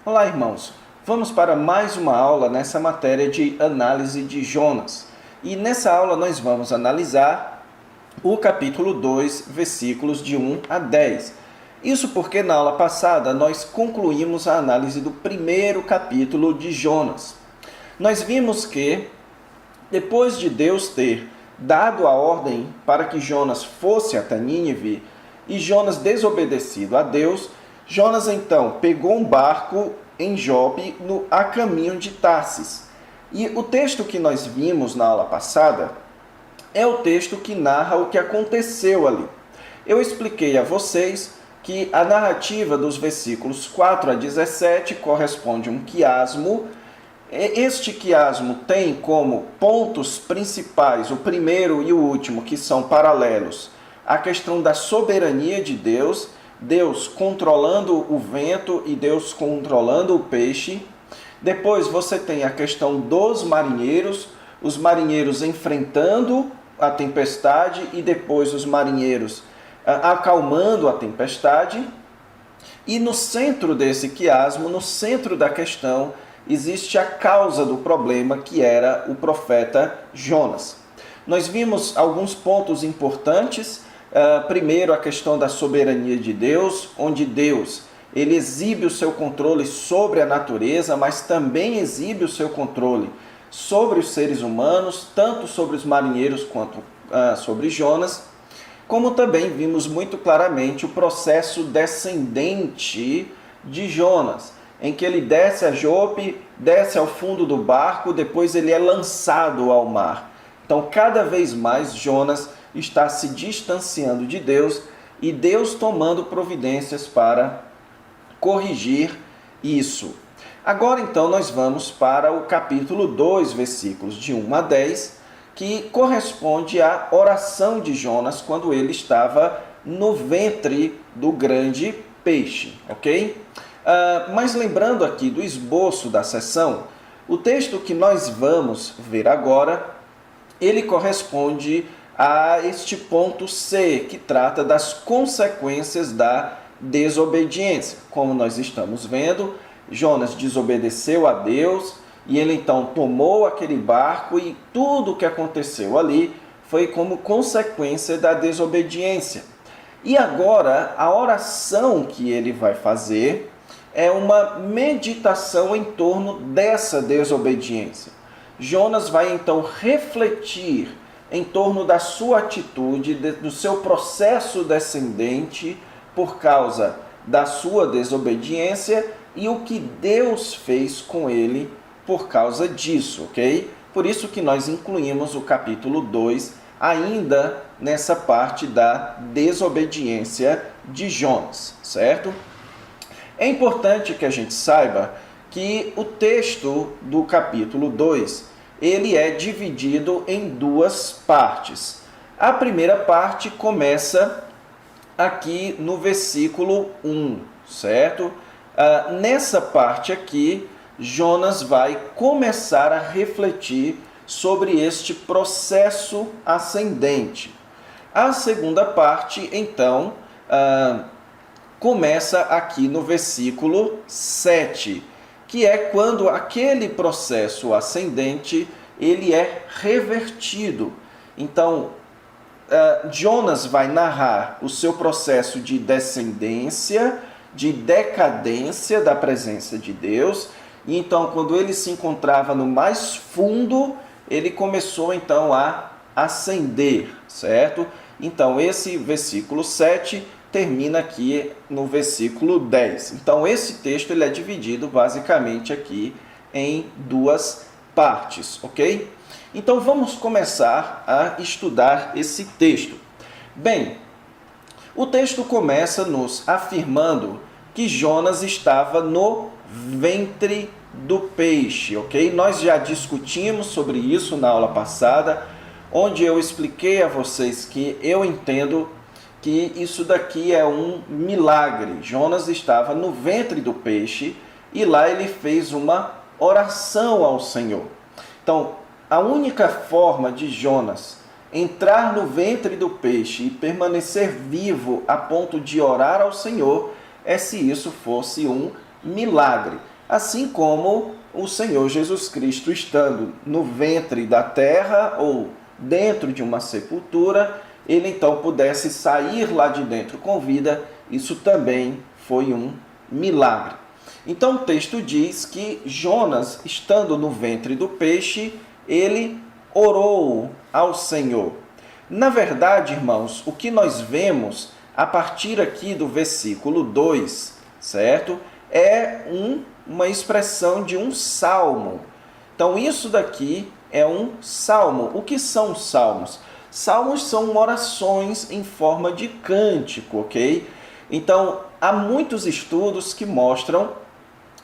Olá, irmãos. Vamos para mais uma aula nessa matéria de análise de Jonas. E nessa aula nós vamos analisar o capítulo 2, versículos de 1 a 10. Isso porque na aula passada nós concluímos a análise do primeiro capítulo de Jonas. Nós vimos que, depois de Deus ter dado a ordem para que Jonas fosse até Nínive, e Jonas desobedecido a Deus, Jonas então pegou um barco em Jope a caminho de Tarsis. E o texto que nós vimos na aula passada é o texto que narra o que aconteceu ali. Eu expliquei a vocês que a narrativa dos versículos 4 a 17 corresponde a um quiasmo. Este quiasmo tem como pontos principais, o primeiro e o último, que são paralelos, a questão da soberania de Deus, Deus controlando o vento e Deus controlando o peixe. Depois você tem a questão dos marinheiros, os marinheiros enfrentando a tempestade e depois os marinheiros acalmando a tempestade. E no centro desse quiasmo, no centro da questão, existe a causa do problema, que era o profeta Jonas. Nós vimos alguns pontos importantes. Primeiro, a questão da soberania de Deus, onde Deus ele exibe o seu controle sobre a natureza, mas também exibe o seu controle sobre os seres humanos, tanto sobre os marinheiros quanto sobre Jonas. Como também vimos muito claramente o processo descendente de Jonas, em que ele desce a Jope, desce ao fundo do barco, depois ele é lançado ao mar. Então, cada vez mais, Jonas está se distanciando de Deus e Deus tomando providências para corrigir isso. Agora, então, nós vamos para o capítulo 2, versículos de 1 a 10, que corresponde à oração de Jonas quando ele estava no ventre do grande peixe, ok? Mas lembrando aqui do esboço da sessão, o texto que nós vamos ver agora, ele corresponde a este ponto C, que trata das consequências da desobediência. Como nós estamos vendo, Jonas desobedeceu a Deus e ele então tomou aquele barco e tudo o que aconteceu ali foi como consequência da desobediência. E agora, a oração que ele vai fazer é uma meditação em torno dessa desobediência. Jonas vai então refletir em torno da sua atitude, do seu processo descendente por causa da sua desobediência e o que Deus fez com ele por causa disso, ok? Por isso que nós incluímos o capítulo 2 ainda nessa parte da desobediência de Jonas, certo? É importante que a gente saiba que o texto do capítulo 2 ele é dividido em duas partes. A primeira parte começa aqui no versículo 1, certo? Nessa parte aqui, Jonas vai começar a refletir sobre este processo ascendente. A segunda parte, então, começa aqui no versículo 7, que é quando aquele processo ascendente ele é revertido. Então, Jonas vai narrar o seu processo de descendência, de decadência da presença de Deus. E então, quando ele se encontrava no mais fundo, ele começou então a ascender, certo? Então, esse versículo 7 termina aqui no versículo 10. Então, esse texto ele é dividido basicamente aqui em duas partes, ok? Então, vamos começar a estudar esse texto. Bem, o texto começa nos afirmando que Jonas estava no ventre do peixe, ok? Nós já discutimos sobre isso na aula passada, onde eu expliquei a vocês que eu entendo que isso daqui é um milagre. Jonas estava no ventre do peixe e lá ele fez uma oração ao Senhor. Então, a única forma de Jonas entrar no ventre do peixe e permanecer vivo a ponto de orar ao Senhor é se isso fosse um milagre. assim como o Senhor Jesus Cristo estando no ventre da terra ou dentro de uma sepultura, ele então pudesse sair lá de dentro com vida. Isso também foi um milagre. Então o texto diz que Jonas, estando no ventre do peixe, ele orou ao Senhor. Na verdade, irmãos, o que nós vemos a partir aqui do versículo 2, certo? É uma expressão de um salmo. Então isso daqui é um salmo. O que são salmos? Salmos são orações em forma de cântico, ok? Então, há muitos estudos que mostram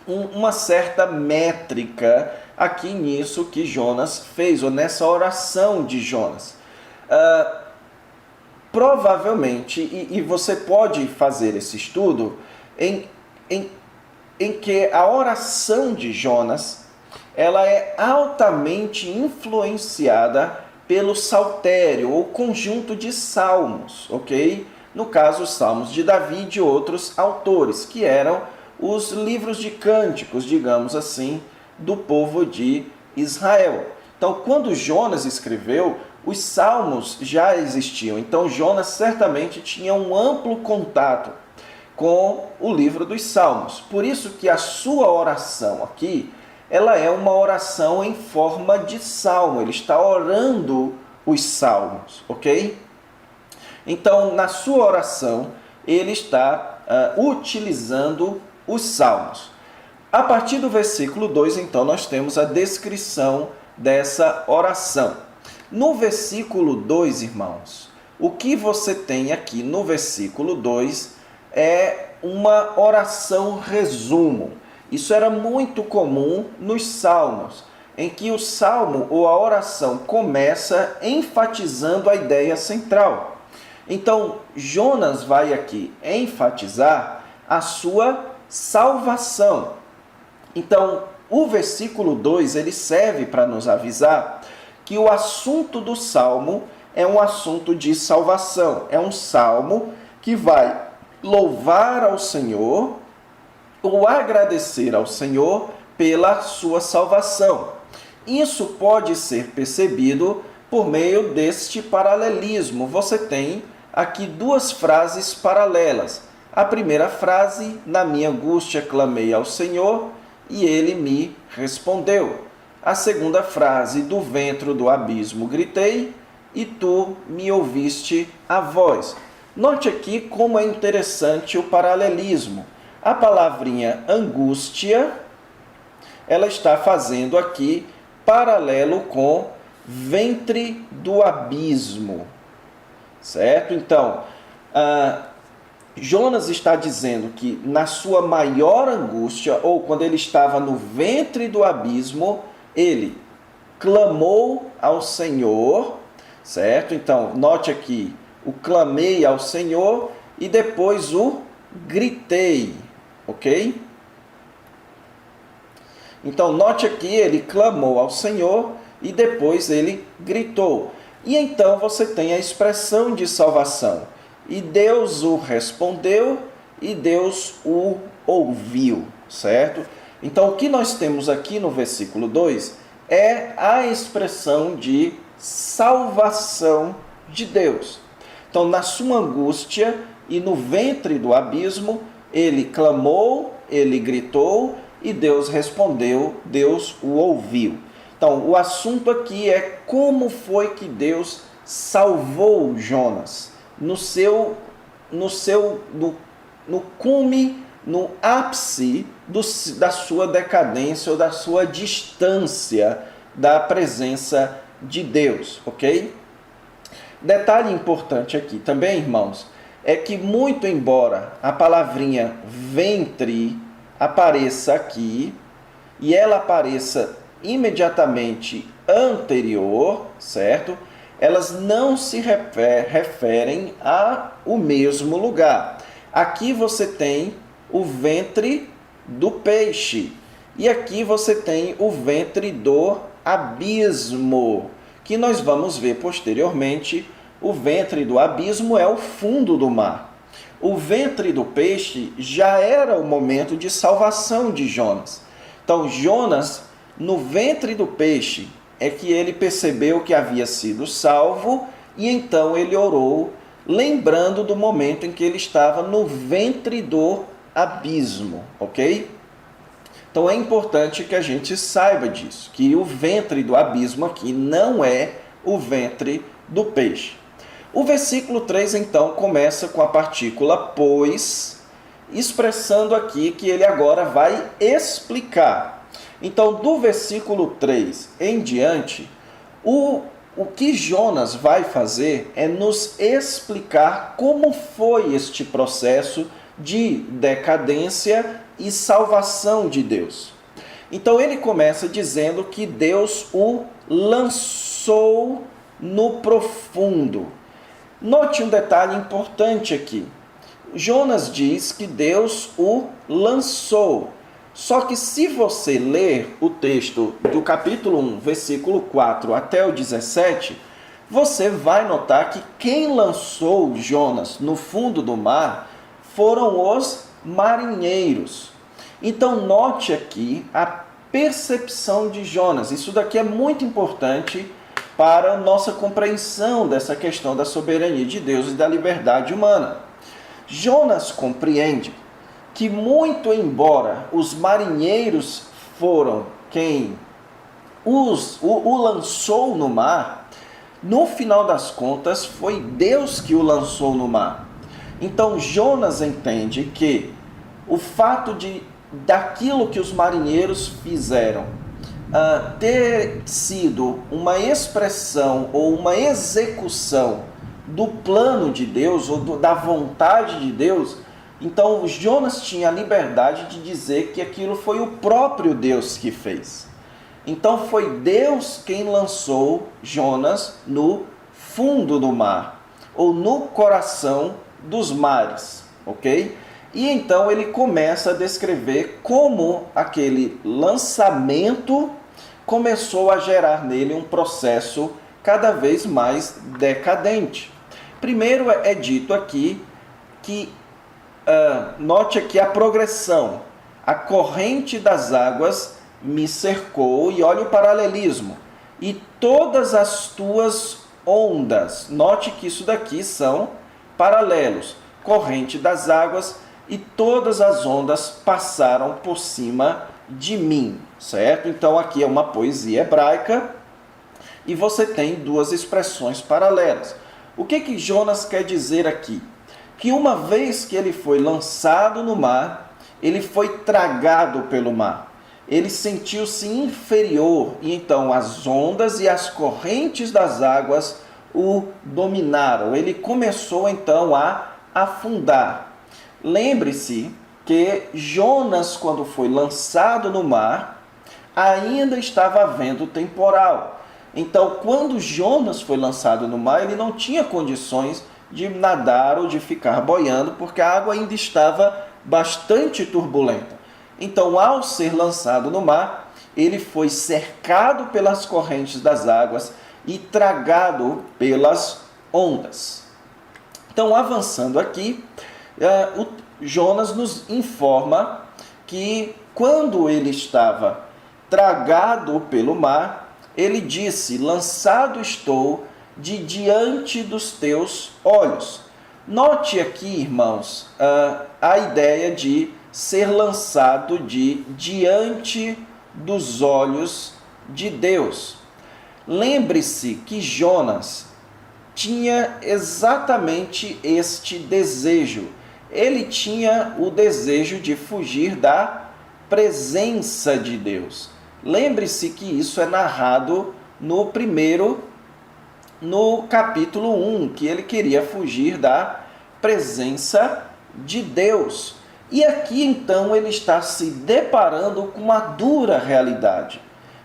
uma certa métrica aqui nisso que Jonas fez, ou nessa oração de Jonas. Provavelmente, e você pode fazer esse estudo, em que a oração de Jonas ela é altamente influenciada pelo saltério, ou conjunto de salmos, ok? No caso, os salmos de Davi e de outros autores, que eram os livros de cânticos, digamos assim, do povo de Israel. Então, quando Jonas escreveu, os salmos já existiam. Então, Jonas certamente tinha um amplo contato com o livro dos salmos. Por isso que a sua oração aqui, ela é uma oração em forma de salmo. Ele está orando os salmos, ok? Então, na sua oração, ele está utilizando os salmos. A partir do versículo 2, então, nós temos a descrição dessa oração. No versículo 2, irmãos, o que você tem aqui no versículo 2 é uma oração resumo. Isso era muito comum nos salmos, em que o salmo ou a oração começa enfatizando a ideia central. Então, Jonas vai aqui enfatizar a sua salvação. Então, o versículo 2, ele serve para nos avisar que o assunto do salmo é um assunto de salvação. É um salmo que vai louvar ao Senhor ou agradecer ao Senhor pela sua salvação. Isso pode ser percebido por meio deste paralelismo. Você tem aqui duas frases paralelas. A primeira frase, na minha angústia clamei ao Senhor e ele me respondeu. A segunda frase, do ventre do abismo gritei e tu me ouviste a voz. Note aqui como é interessante o paralelismo. A palavrinha angústia, ela está fazendo aqui paralelo com ventre do abismo, certo? Então, Jonas está dizendo que na sua maior angústia, ou quando ele estava no ventre do abismo, ele clamou ao Senhor, certo? Então, note aqui, o clamei ao Senhor e depois o gritei, ok? Então, note aqui, ele clamou ao Senhor e depois ele gritou. E então você tem a expressão de salvação. E Deus o respondeu e Deus o ouviu, certo? Então, o que nós temos aqui no versículo 2 é a expressão de salvação de Deus. Então, na sua angústia e no ventre do abismo, ele clamou, ele gritou e Deus respondeu, Deus o ouviu. Então, o assunto aqui é como foi que Deus salvou Jonas no cume, no ápice da sua decadência ou da sua distância da presença de Deus, ok? Detalhe importante aqui também, irmãos, é que muito embora a palavrinha ventre apareça aqui e ela apareça imediatamente anterior, certo? Elas não se referem ao mesmo lugar. Aqui você tem o ventre do peixe e aqui você tem o ventre do abismo, que nós vamos ver posteriormente. O ventre do abismo é o fundo do mar. O ventre do peixe já era o momento de salvação de Jonas. Então, Jonas, no ventre do peixe, é que ele percebeu que havia sido salvo e então ele orou, lembrando do momento em que ele estava no ventre do abismo, ok? Então é importante que a gente saiba disso, que o ventre do abismo aqui não é o ventre do peixe. O versículo 3 então começa com a partícula pois, expressando aqui que ele agora vai explicar. Então, do versículo 3 em diante, o que Jonas vai fazer é nos explicar como foi este processo de decadência e salvação de Deus. Então, ele começa dizendo que Deus o lançou no profundo. Note um detalhe importante aqui. Jonas diz que Deus o lançou. Só que se você ler o texto do capítulo 1, versículo 4 até o 17, você vai notar que quem lançou Jonas no fundo do mar foram os marinheiros. Então note aqui a percepção de Jonas. Isso daqui é muito importante para a nossa compreensão dessa questão da soberania de Deus e da liberdade humana. Jonas compreende que muito embora os marinheiros foram quem o lançou no mar, no final das contas foi Deus que o lançou no mar. Então Jonas entende que o fato daquilo que os marinheiros fizeram ter sido uma expressão ou uma execução do plano de Deus ou da vontade de Deus, então Jonas tinha a liberdade de dizer que aquilo foi o próprio Deus que fez. Então foi Deus quem lançou Jonas no fundo do mar, ou no coração dos mares, ok? E então ele começa a descrever como aquele lançamento começou a gerar nele um processo cada vez mais decadente. Primeiro é dito aqui que, note aqui a progressão, a corrente das águas me cercou, e olha o paralelismo, e todas as tuas ondas, note que isso daqui são paralelos, corrente das águas e todas as ondas passaram por cima de mim, certo? Então aqui é uma poesia hebraica e você tem duas expressões paralelas. O que Jonas quer dizer aqui? Que uma vez que ele foi lançado no mar, ele foi tragado pelo mar. Ele sentiu-se inferior e então as ondas e as correntes das águas o dominaram. Ele começou então a afundar. Lembre-se que Jonas, quando foi lançado no mar, ainda estava havendo temporal. Então, quando Jonas foi lançado no mar, ele não tinha condições de nadar ou de ficar boiando, porque a água ainda estava bastante turbulenta. Então, ao ser lançado no mar, ele foi cercado pelas correntes das águas e tragado pelas ondas. Então, avançando aqui, Jonas nos informa que quando ele estava tragado pelo mar, ele disse: lançado estou de diante dos teus olhos. Note aqui, irmãos, a ideia de ser lançado de diante dos olhos de Deus. Lembre-se que Jonas tinha exatamente este desejo. Ele tinha o desejo de fugir da presença de Deus. Lembre-se que isso é narrado no capítulo 1, que ele queria fugir da presença de Deus. E aqui então ele está se deparando com uma dura realidade.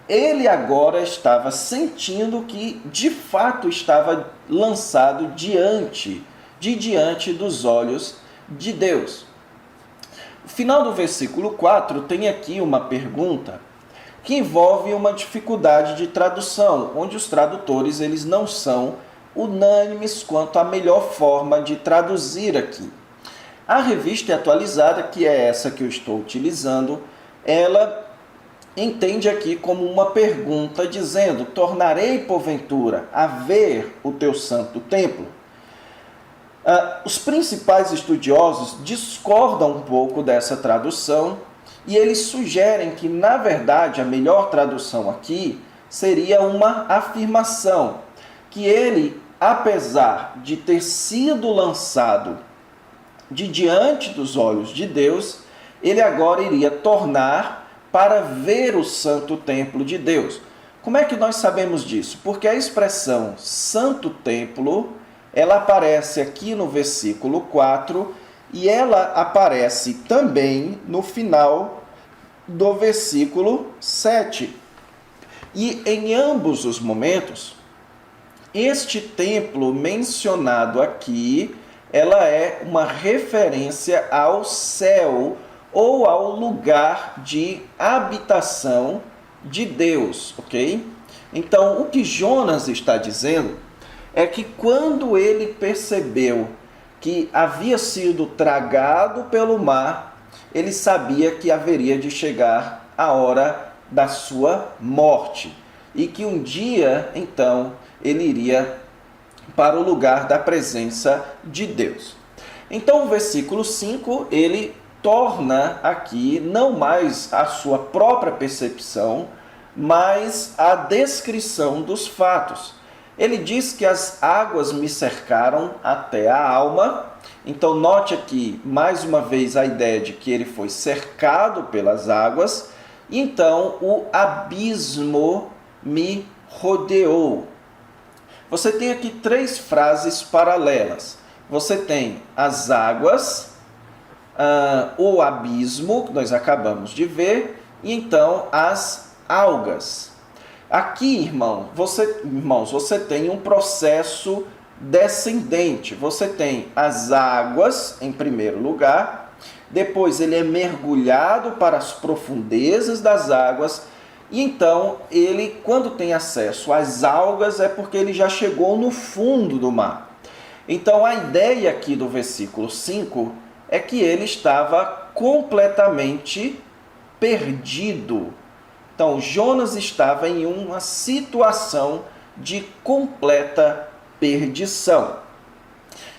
Ele agora estava sentindo que de fato estava lançado diante dos olhos de Deus. O final do versículo 4 tem aqui uma pergunta que envolve uma dificuldade de tradução, onde os tradutores eles não são unânimes quanto à melhor forma de traduzir aqui. A Revista Atualizada, que é essa que eu estou utilizando, ela entende aqui como uma pergunta, dizendo: tornarei porventura a ver o teu santo templo? Os principais estudiosos discordam um pouco dessa tradução e eles sugerem que, na verdade, a melhor tradução aqui seria uma afirmação, que ele, apesar de ter sido lançado de diante dos olhos de Deus, ele agora iria tornar para ver o santo templo de Deus. Como é que nós sabemos disso? Porque a expressão santo templo, ela aparece aqui no versículo 4 e ela aparece também no final do versículo 7. E em ambos os momentos, este templo mencionado aqui, ela é uma referência ao céu ou ao lugar de habitação de Deus, ok? Então, o que Jonas está dizendo é que quando ele percebeu que havia sido tragado pelo mar, ele sabia que haveria de chegar a hora da sua morte e que um dia, então, ele iria para o lugar da presença de Deus. Então, o versículo 5, ele torna aqui não mais a sua própria percepção, mas a descrição dos fatos. Ele diz que as águas me cercaram até a alma. Então, note aqui, mais uma vez, a ideia de que ele foi cercado pelas águas. Então, o abismo me rodeou. Você tem aqui 3 frases paralelas. Você tem as águas, o abismo, que nós acabamos de ver, e então as algas. Aqui, irmãos, você tem um processo descendente. Você tem as águas, em primeiro lugar, depois ele é mergulhado para as profundezas das águas, e então ele, quando tem acesso às algas, é porque ele já chegou no fundo do mar. Então, a ideia aqui do versículo 5 é que ele estava completamente perdido. Então, Jonas estava em uma situação de completa perdição.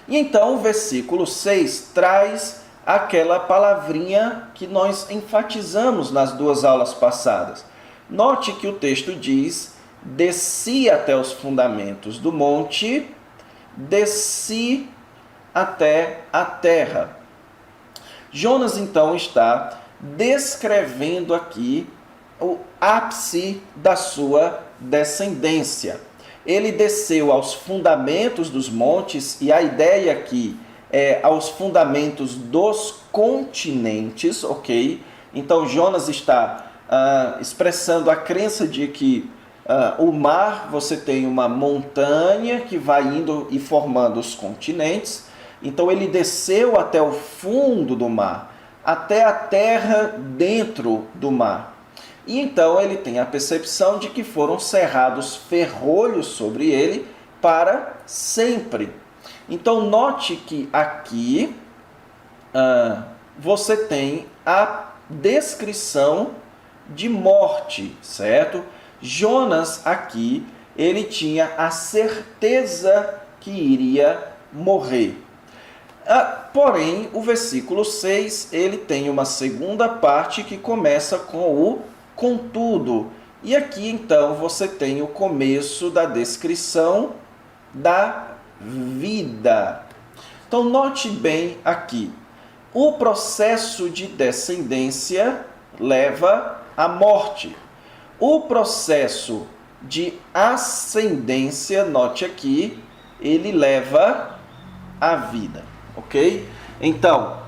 E então, o versículo 6 traz aquela palavrinha que nós enfatizamos nas 2 aulas passadas. Note que o texto diz: desci até os fundamentos do monte, desci até a terra. Jonas, então, está descrevendo aqui o ápice da sua descendência. Ele desceu aos fundamentos dos montes, e a ideia aqui é aos fundamentos dos continentes, ok? Então, Jonas está expressando a crença de que o mar, você tem uma montanha que vai indo e formando os continentes. Então, ele desceu até o fundo do mar, até a terra dentro do mar. E então ele tem a percepção de que foram cerrados ferrolhos sobre ele para sempre. Então, note que aqui você tem a descrição de morte, certo? Jonas aqui, ele tinha a certeza que iria morrer. Porém, o versículo 6, ele tem uma segunda parte que começa com o contudo. E aqui, então, você tem o começo da descrição da vida. Então, note bem aqui. O processo de descendência leva à morte. O processo de ascendência, note aqui, ele leva à vida, ok? Então,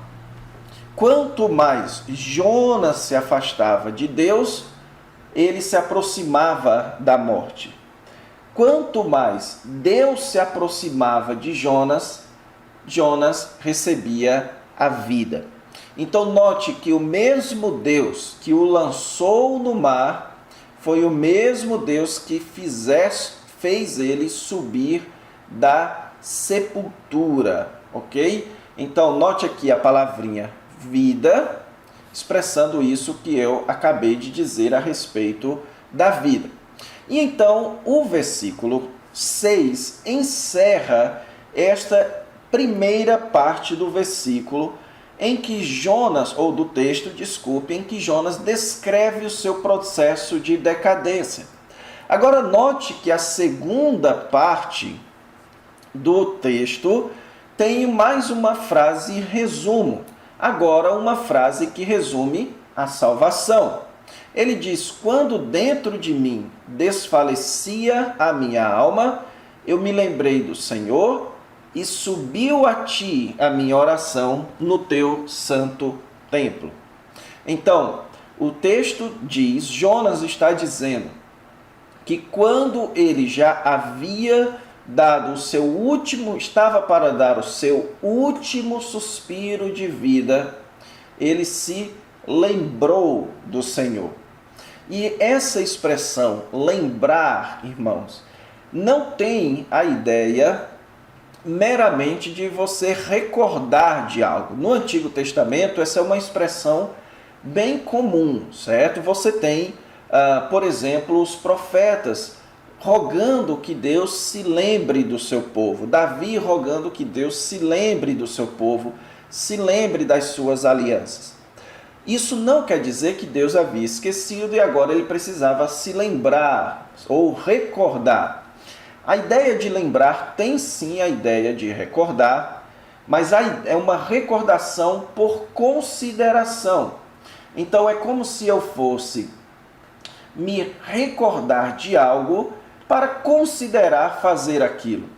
quanto mais Jonas se afastava de Deus, ele se aproximava da morte. Quanto mais Deus se aproximava de Jonas, Jonas recebia a vida. Então, note que o mesmo Deus que o lançou no mar foi o mesmo Deus que fez ele subir da sepultura, ok? Então, note aqui a palavrinha vida, expressando isso que eu acabei de dizer a respeito da vida. E então o versículo 6 encerra esta primeira parte do versículo em que Jonas, ou do texto, desculpe, em que Jonas descreve o seu processo de decadência. Agora note que a segunda parte do texto tem mais uma frase resumo. Agora uma frase que resume a salvação. Ele diz: quando dentro de mim desfalecia a minha alma, eu me lembrei do Senhor e subiu a ti a minha oração no teu santo templo. Então, o texto diz, Jonas está dizendo que quando ele já havia dado o seu último, estava para dar o seu último suspiro de vida, ele se lembrou do Senhor. E essa expressão, lembrar, irmãos, não tem a ideia meramente de você recordar de algo. No Antigo Testamento, essa é uma expressão bem comum, certo? Você tem, por exemplo, os profetas rogando que Deus se lembre do seu povo. Davi rogando que Deus se lembre do seu povo, se lembre das suas alianças. Isso não quer dizer que Deus havia esquecido e agora ele precisava se lembrar ou recordar. A ideia de lembrar tem sim a ideia de recordar, mas é uma recordação por consideração. Então é como se eu fosse me recordar de algo para considerar fazer aquilo.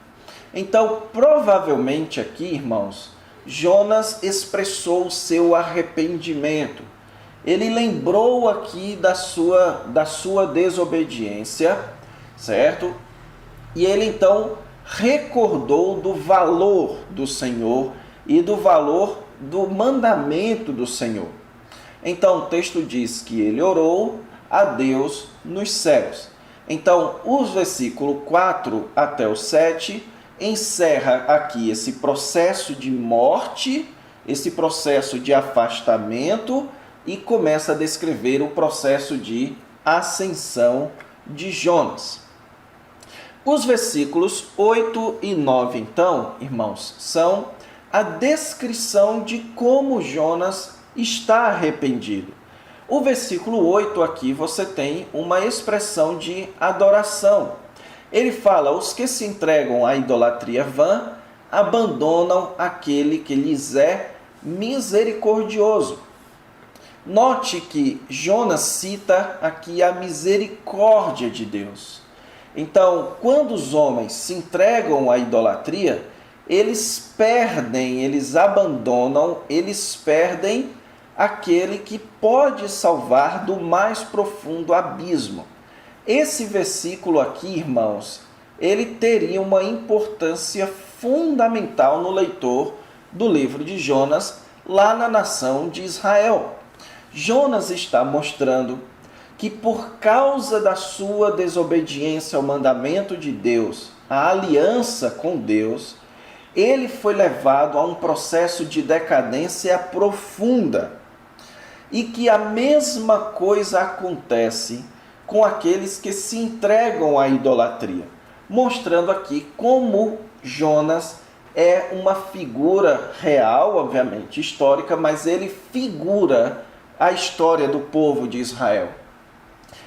Então, provavelmente aqui, irmãos, Jonas expressou o seu arrependimento. Ele lembrou aqui da sua desobediência, certo? E ele então recordou do valor do Senhor e do valor do mandamento do Senhor. Então o texto diz que ele orou a Deus nos céus. Então, os versículos 4 até o 7 encerra aqui esse processo de morte, esse processo de afastamento e começa a descrever o processo de ascensão de Jonas. Os versículos 8 e 9, então, irmãos, são a descrição de como Jonas está arrependido. O versículo 8 aqui você tem uma expressão de adoração. Ele fala: os que se entregam à idolatria vã abandonam aquele que lhes é misericordioso. Note que Jonas cita aqui a misericórdia de Deus. Então, quando os homens se entregam à idolatria, eles perdem, eles abandonam, eles perdem aquele que pode salvar do mais profundo abismo. Esse versículo aqui, irmãos, ele teria uma importância fundamental no leitor do livro de Jonas, lá na nação de Israel. Jonas está mostrando que por causa da sua desobediência ao mandamento de Deus, a aliança com Deus, ele foi levado a um processo de decadência profunda. E que a mesma coisa acontece com aqueles que se entregam à idolatria, mostrando aqui como Jonas é uma figura real, obviamente histórica, mas ele figura a história do povo de Israel.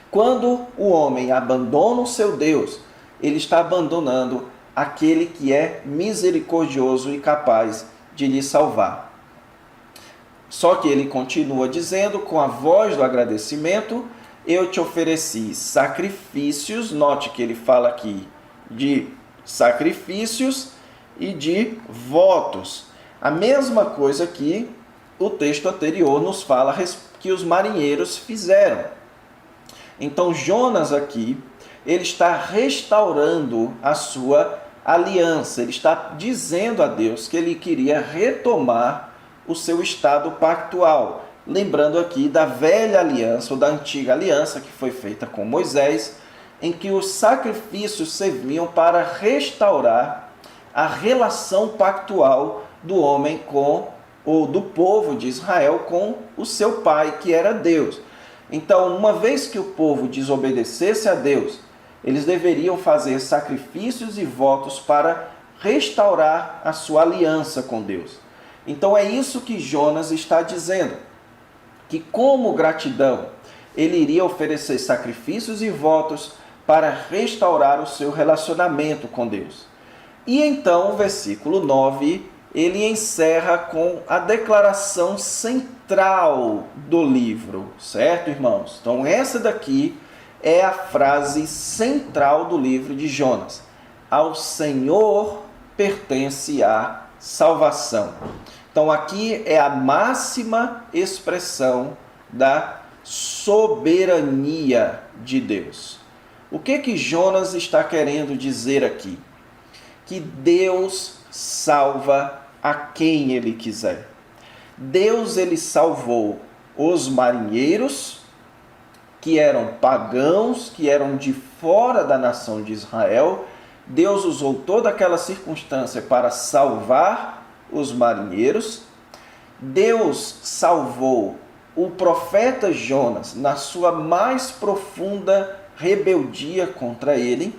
Quando o homem abandona o seu Deus, ele está abandonando aquele que é misericordioso e capaz de lhe salvar. Só que ele continua dizendo com a voz do agradecimento: eu te ofereci sacrifícios. Note que ele fala aqui de sacrifícios e de votos. A mesma coisa que o texto anterior nos fala que os marinheiros fizeram. Então Jonas aqui, ele está restaurando a sua aliança. Ele está dizendo a Deus que ele queria retomar o seu estado pactual. Lembrando aqui da velha aliança, ou da antiga aliança que foi feita com Moisés, em que os sacrifícios serviam para restaurar a relação pactual do homem com ou do povo de Israel com o seu pai, que era Deus. Então, uma vez que o povo desobedecesse a Deus, eles deveriam fazer sacrifícios e votos para restaurar a sua aliança com Deus. Então é isso que Jonas está dizendo, que como gratidão, ele iria oferecer sacrifícios e votos para restaurar o seu relacionamento com Deus. E então o versículo 9, ele encerra com a declaração central do livro, certo, irmãos? Então essa daqui é a frase central do livro de Jonas. Ao Senhor pertence a salvação. Então aqui é a máxima expressão da soberania de Deus. O que Jonas está querendo dizer aqui? Que Deus salva a quem Ele quiser. Deus, Ele salvou os marinheiros, que eram pagãos, que eram de fora da nação de Israel. Deus usou toda aquela circunstância para salvar os marinheiros. Deus salvou o profeta Jonas na sua mais profunda rebeldia contra ele.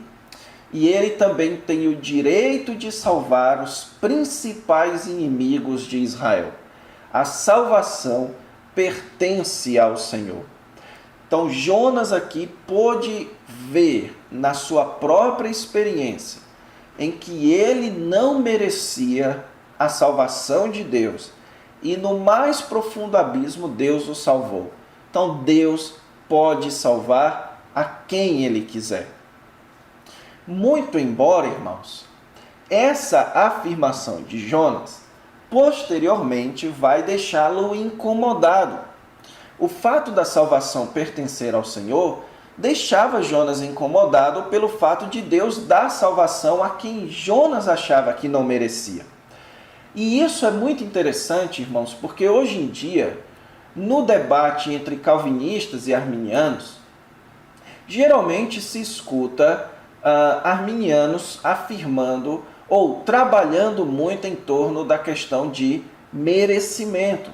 E ele também tem o direito de salvar os principais inimigos de Israel. A salvação pertence ao Senhor. Então Jonas aqui pôde ver na sua própria experiência em que ele não merecia a salvação de Deus. E no mais profundo abismo Deus o salvou. Então Deus pode salvar a quem Ele quiser. Muito embora, irmãos, essa afirmação de Jonas posteriormente vai deixá-lo incomodado. O fato da salvação pertencer ao Senhor deixava Jonas incomodado pelo fato de Deus dar salvação a quem Jonas achava que não merecia. E isso é muito interessante, irmãos, porque hoje em dia, no debate entre calvinistas e arminianos, geralmente se escuta arminianos afirmando ou trabalhando muito em torno da questão de merecimento.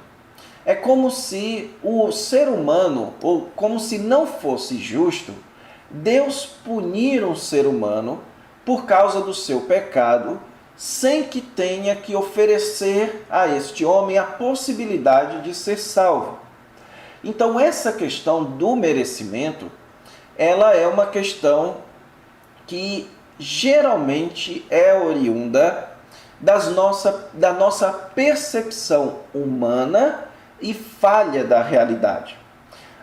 É como se o ser humano, ou como se não fosse justo, Deus punir um ser humano por causa do seu pecado, sem que tenha que oferecer a este homem a possibilidade de ser salvo. Então essa questão do merecimento, ela é uma questão que geralmente é oriunda da nossa percepção humana e falha da realidade.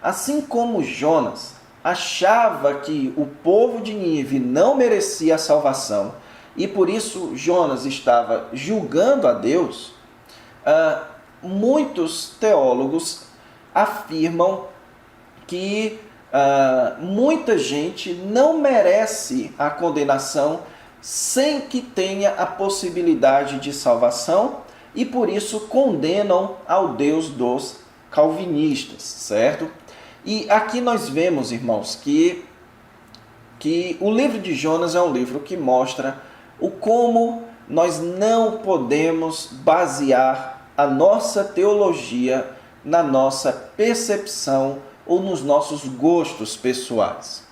Assim como Jonas achava que o povo de Nínive não merecia a salvação e por isso Jonas estava julgando a Deus, muitos teólogos afirmam que muita gente não merece a condenação sem que tenha a possibilidade de salvação e por isso condenam ao Deus dos calvinistas, certo? E aqui nós vemos, irmãos, que o livro de Jonas é um livro que mostra o como nós não podemos basear a nossa teologia na nossa percepção ou nos nossos gostos pessoais.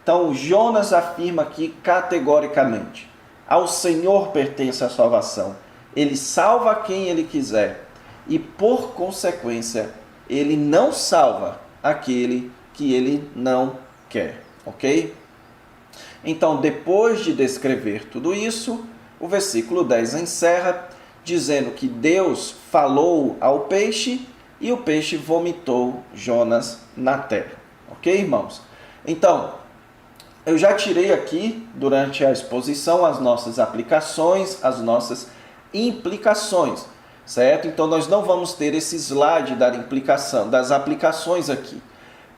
Então, Jonas afirma aqui categoricamente: ao Senhor pertence a salvação. Ele salva quem Ele quiser e, por consequência, Ele não salva aquele que Ele não quer, ok? Então, depois de descrever tudo isso, o versículo 10 encerra dizendo que Deus falou ao peixe e o peixe vomitou Jonas na terra. Ok, irmãos? Então, eu já tirei aqui, durante a exposição, as nossas aplicações, as nossas implicações, certo? Então, nós não vamos ter esse slide das aplicações aqui.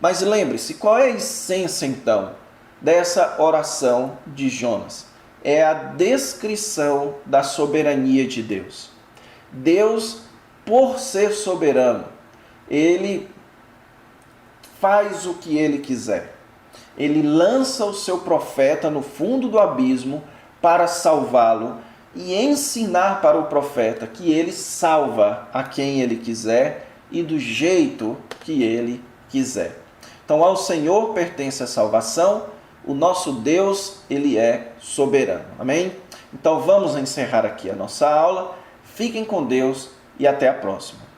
Mas lembre-se, qual é a essência, então, dessa oração de Jonas? É a descrição da soberania de Deus. Deus, por ser soberano, Ele faz o que Ele quiser. Ele lança o seu profeta no fundo do abismo para salvá-lo e ensinar para o profeta que ele salva a quem ele quiser e do jeito que ele quiser. Então, ao Senhor pertence a salvação, o nosso Deus, ele é soberano. Amém? Então, vamos encerrar aqui a nossa aula. Fiquem com Deus e até a próxima.